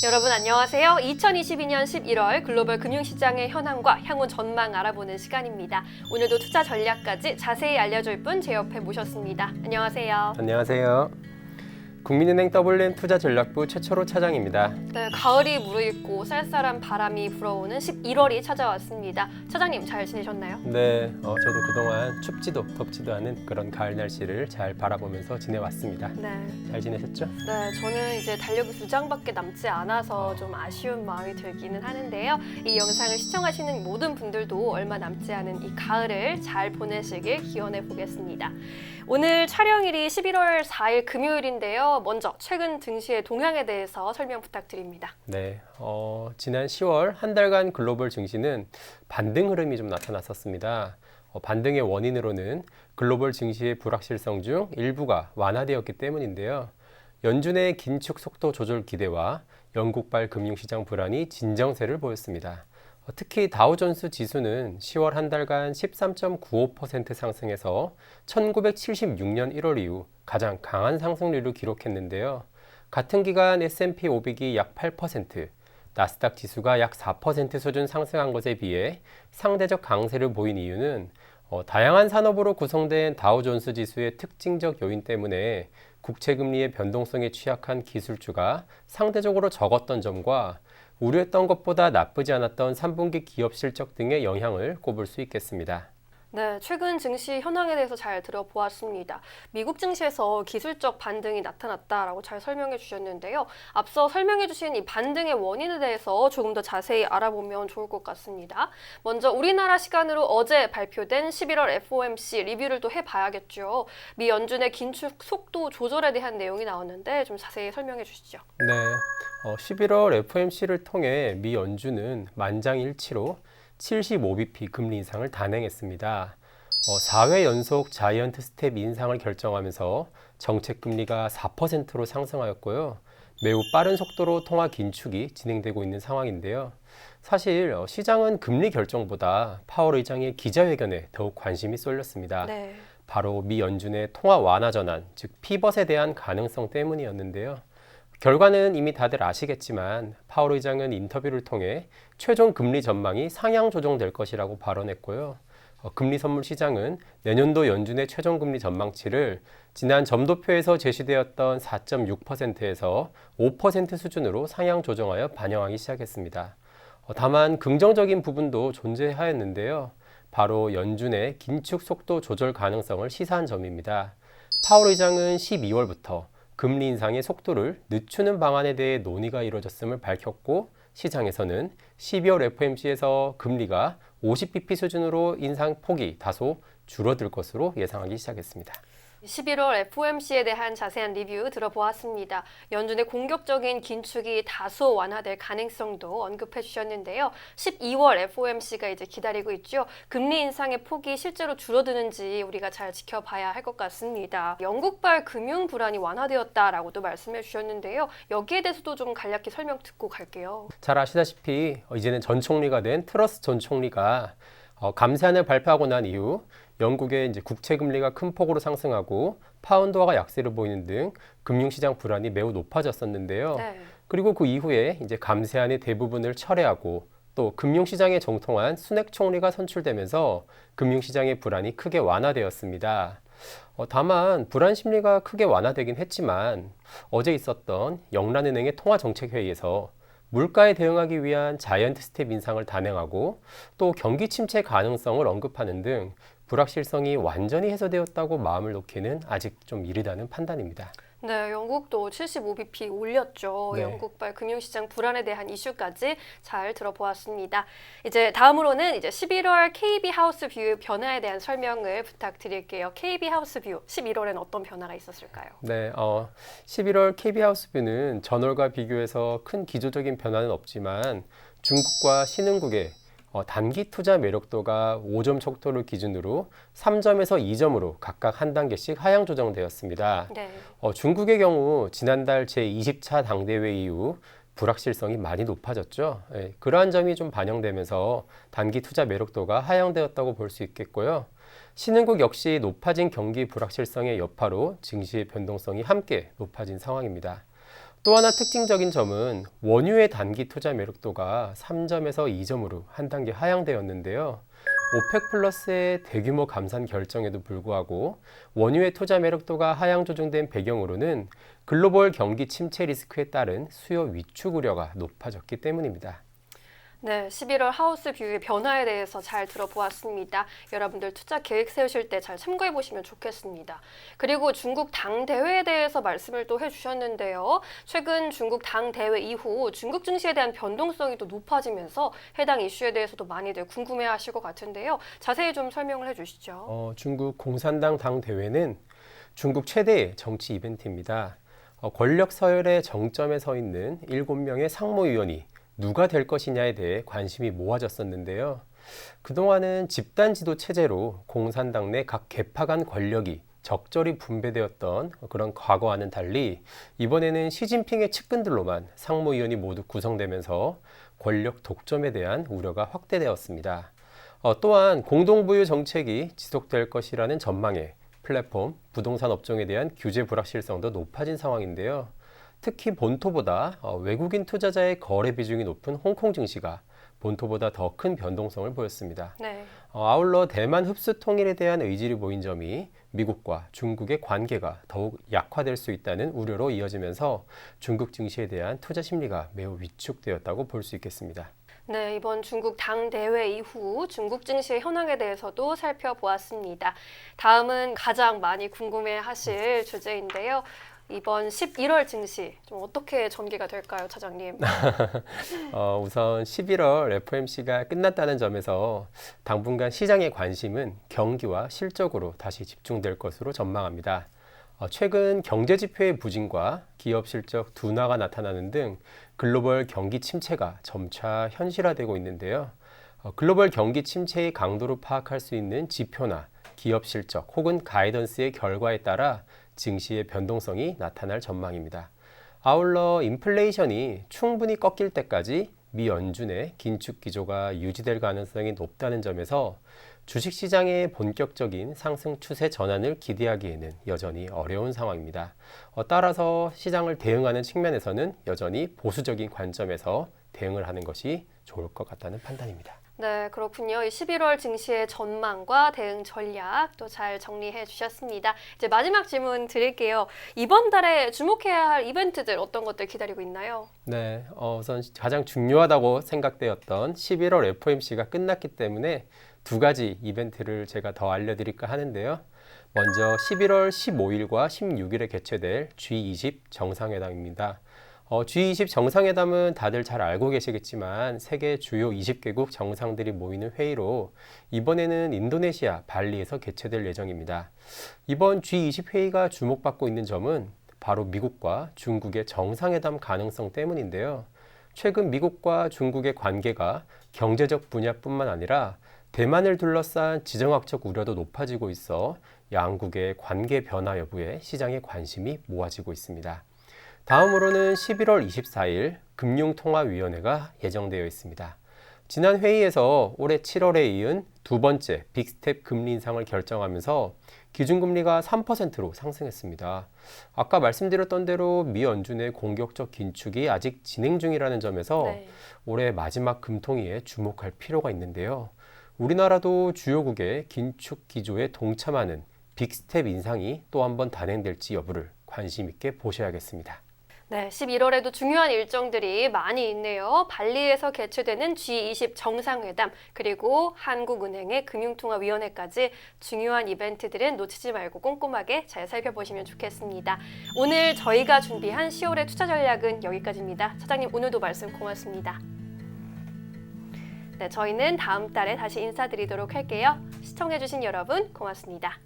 여러분 안녕하세요. 2022년 11월 글로벌 금융시장의 현황과 향후 전망 알아보는 시간입니다. 오늘도 투자 전략까지 자세히 알려줄 분 제 옆에 모셨습니다. 안녕하세요. 안녕하세요. 국민은행 WM 투자전략부 최철호 차장입니다. 네, 가을이 무르익고 쌀쌀한 바람이 불어오는 11월이 찾아왔습니다. 차장님 잘 지내셨나요? 네, 저도 그동안 춥지도 덥지도 않은 그런 가을 날씨를 잘 바라보면서 지내왔습니다. 네. 잘 지내셨죠? 네, 저는 이제 달력이 2장밖에 남지 않아서 좀 아쉬운 마음이 들기는 하는데요. 이 영상을 시청하시는 모든 분들도 얼마 남지 않은 이 가을을 잘 보내시길 기원해 보겠습니다. 오늘 촬영일이 11월 4일 금요일인데요. 먼저 최근 증시의 동향에 대해서 설명 부탁드립니다. 네, 지난 10월 한 달간 글로벌 증시는 반등 흐름이 좀 나타났었습니다. 반등의 원인으로는 글로벌 증시의 불확실성 중 일부가 완화되었기 때문인데요. 연준의 긴축 속도 조절 기대와 영국발 금융시장 불안이 진정세를 보였습니다. 특히 다우존스 지수는 10월 한 달간 13.95% 상승해서 1976년 1월 이후 가장 강한 상승률을 기록했는데요. 같은 기간 S&P 500이 약 8%, 나스닥 지수가 약 4% 수준 상승한 것에 비해 상대적 강세를 보인 이유는 다양한 산업으로 구성된 다우존스 지수의 특징적 요인 때문에 국채금리의 변동성에 취약한 기술주가 상대적으로 적었던 점과 우려했던 것보다 나쁘지 않았던 3분기 기업 실적 등의 영향을 꼽을 수 있겠습니다. 네, 최근 증시 현황에 대해서 잘 들어보았습니다. 미국 증시에서 기술적 반등이 나타났다라고 잘 설명해 주셨는데요. 앞서 설명해 주신 이 반등의 원인에 대해서 조금 더 자세히 알아보면 좋을 것 같습니다. 먼저 우리나라 시간으로 어제 발표된 11월 FOMC 리뷰를 또 해봐야겠죠. 미 연준의 긴축 속도 조절에 대한 내용이 나왔는데 좀 자세히 설명해 주시죠. 네, 11월 FOMC를 통해 미 연준은 만장일치로 75bp 금리 인상을 단행했습니다. 4회 연속 자이언트 스텝 인상을 결정하면서 정책 금리가 4%로 상승하였고요. 매우 빠른 속도로 통화 긴축이 진행되고 있는 상황인데요. 사실 시장은 금리 결정보다 파월 의장의 기자회견에 더욱 관심이 쏠렸습니다. 네. 바로 미 연준의 통화 완화 전환, 즉 피벗에 대한 가능성 때문이었는데요. 결과는 이미 다들 아시겠지만 파월 의장은 인터뷰를 통해 최종 금리 전망이 상향 조정될 것이라고 발언했고요. 금리 선물 시장은 내년도 연준의 최종 금리 전망치를 지난 점도표에서 제시되었던 4.6%에서 5% 수준으로 상향 조정하여 반영하기 시작했습니다. 다만 긍정적인 부분도 존재하였는데요. 바로 연준의 긴축 속도 조절 가능성을 시사한 점입니다. 파월 의장은 12월부터 금리 인상의 속도를 늦추는 방안에 대해 논의가 이루어졌음을 밝혔고 시장에서는 12월 FOMC에서 금리가 50bp 수준으로 인상 폭이 다소 줄어들 것으로 예상하기 시작했습니다. 11월 FOMC에 대한 자세한 리뷰 들어보았습니다. 연준의 공격적인 긴축이 다소 완화될 가능성도 언급해 주셨는데요. 12월 FOMC가 이제 기다리고 있죠. 금리 인상의 폭이 실제로 줄어드는지 우리가 잘 지켜봐야 할 것 같습니다. 영국발 금융 불안이 완화되었다라고도 말씀해 주셨는데요. 여기에 대해서도 좀 간략히 설명 듣고 갈게요. 잘 아시다시피 이제는 전 총리가 된 트러스 전 총리가 감세안을 발표하고 난 이후 영국의 이제 국채 금리가 큰 폭으로 상승하고 파운드화가 약세를 보이는 등 금융시장 불안이 매우 높아졌었는데요. 네. 그리고 그 이후에 이제 감세안의 대부분을 철회하고 또 금융시장에 정통한 수넥 총리가 선출되면서 금융시장의 불안이 크게 완화되었습니다. 다만 불안 심리가 크게 완화되긴 했지만 어제 있었던 영란은행의 통화정책회의에서 물가에 대응하기 위한 자이언트 스텝 인상을 단행하고 또 경기 침체 가능성을 언급하는 등 불확실성이 완전히 해소되었다고 마음을 놓기는 아직 좀 이르다는 판단입니다. 네, 영국도 75bp 올렸죠. 네. 영국발 금융시장 불안에 대한 이슈까지 잘 들어보았습니다. 이제 다음으로는 이제 11월 KB 하우스 뷰 변화에 대한 설명을 부탁드릴게요. KB 하우스 뷰 11월엔 어떤 변화가 있었을까요? 네, 11월 KB하우스뷰는 전월과 비교해서 큰 기조적인 변화는 없지만 중국과 신흥국의 단기 투자 매력도가 5점 척도를 기준으로 3점에서 2점으로 각각 한 단계씩 하향 조정되었습니다. 네. 중국의 경우 지난달 제20차 당대회 이후 불확실성이 많이 높아졌죠. 그러한 점이 좀 반영되면서 단기 투자 매력도가 하향되었다고 볼 수 있겠고요. 신흥국 역시 높아진 경기 불확실성의 여파로 증시의 변동성이 함께 높아진 상황입니다. 또 하나 특징적인 점은 원유의 단기 투자 매력도가 3점에서 2점으로 한 단계 하향되었는데요. 오펙 플러스의 대규모 감산 결정에도 불구하고 원유의 투자 매력도가 하향 조정된 배경으로는 글로벌 경기 침체 리스크에 따른 수요 위축 우려가 높아졌기 때문입니다. 네, 11월 하우스 뷰의 변화에 대해서 잘 들어보았습니다. 여러분들 투자 계획 세우실 때 잘 참고해 보시면 좋겠습니다. 그리고 중국 당 대회에 대해서 말씀을 또 해주셨는데요. 최근 중국 당 대회 이후 중국 증시에 대한 변동성이 또 높아지면서 해당 이슈에 대해서도 많이들 궁금해하실 것 같은데요. 자세히 좀 설명을 해주시죠. 중국 공산당 당 대회는 중국 최대의 정치 이벤트입니다. 권력 서열의 정점에 서 있는 7명의 상무위원이 누가 될 것이냐에 대해 관심이 모아졌었는데요. 그동안은 집단 지도 체제로 공산당 내 각 계파 간 권력이 적절히 분배되었던 그런 과거와는 달리 이번에는 시진핑의 측근들로만 상무위원이 모두 구성되면서 권력 독점에 대한 우려가 확대되었습니다. 또한 공동부유 정책이 지속될 것이라는 전망에 플랫폼, 부동산 업종에 대한 규제 불확실성도 높아진 상황인데요. 특히 본토보다 외국인 투자자의 거래 비중이 높은 홍콩 증시가 본토보다 더 큰 변동성을 보였습니다. 네. 아울러 대만 흡수 통일에 대한 의지를 보인 점이 미국과 중국의 관계가 더욱 약화될 수 있다는 우려로 이어지면서 중국 증시에 대한 투자 심리가 매우 위축되었다고 볼 수 있겠습니다. 네, 이번 중국 당 대회 이후 중국 증시의 현황에 대해서도 살펴보았습니다. 다음은 가장 많이 궁금해하실 주제인데요. 이번 11월 증시 좀 어떻게 전개가 될까요, 차장님? 우선 11월 FOMC가 끝났다는 점에서 당분간 시장의 관심은 경기와 실적으로 다시 집중될 것으로 전망합니다. 최근 경제 지표의 부진과 기업 실적 둔화가 나타나는 등 글로벌 경기 침체가 점차 현실화되고 있는데요. 글로벌 경기 침체의 강도를 파악할 수 있는 지표나 기업 실적 혹은 가이던스의 결과에 따라 증시의 변동성이 나타날 전망입니다. 아울러 인플레이션이 충분히 꺾일 때까지 미 연준의 긴축 기조가 유지될 가능성이 높다는 점에서 주식시장의 본격적인 상승 추세 전환을 기대하기에는 여전히 어려운 상황입니다. 따라서 시장을 대응하는 측면에서는 여전히 보수적인 관점에서 대응을 하는 것이 좋을 것 같다는 판단입니다. 네, 그렇군요. 이 11월 증시의 전망과 대응 전략 또 잘 정리해 주셨습니다. 이제 마지막 질문 드릴게요. 이번 달에 주목해야 할 이벤트들 어떤 것들 기다리고 있나요? 네, 우선 가장 중요하다고 생각되었던 11월 FOMC가 끝났기 때문에 두 가지 이벤트를 제가 더 알려드릴까 하는데요. 먼저 11월 15일과 16일에 개최될 G20 정상회담입니다. G20 정상회담은 다들 잘 알고 계시겠지만 세계 주요 20개국 정상들이 모이는 회의로 이번에는 인도네시아 발리에서 개최될 예정입니다. 이번 G20 회의가 주목받고 있는 점은 바로 미국과 중국의 정상회담 가능성 때문인데요. 최근 미국과 중국의 관계가 경제적 분야뿐만 아니라 대만을 둘러싼 지정학적 우려도 높아지고 있어 양국의 관계 변화 여부에 시장의 관심이 모아지고 있습니다. 다음으로는 11월 24일 금융통화위원회가 예정되어 있습니다. 지난 회의에서 올해 7월에 이은 두 번째 빅스텝 금리 인상을 결정하면서 기준금리가 3%로 상승했습니다. 아까 말씀드렸던 대로 미 연준의 공격적 긴축이 아직 진행 중이라는 점에서 올해 마지막 금통위에 주목할 필요가 있는데요. 우리나라도 주요국의 긴축 기조에 동참하는 빅스텝 인상이 또 한 번 단행될지 여부를 관심 있게 보셔야겠습니다. 네, 11월에도 중요한 일정들이 많이 있네요. 발리에서 개최되는 G20 정상회담, 그리고 한국은행의 금융통화위원회까지 중요한 이벤트들은 놓치지 말고 꼼꼼하게 잘 살펴보시면 좋겠습니다. 오늘 저희가 준비한 10월의 투자 전략은 여기까지입니다. 차장님, 오늘도 말씀 고맙습니다. 네, 저희는 다음 달에 다시 인사드리도록 할게요. 시청해주신 여러분 고맙습니다.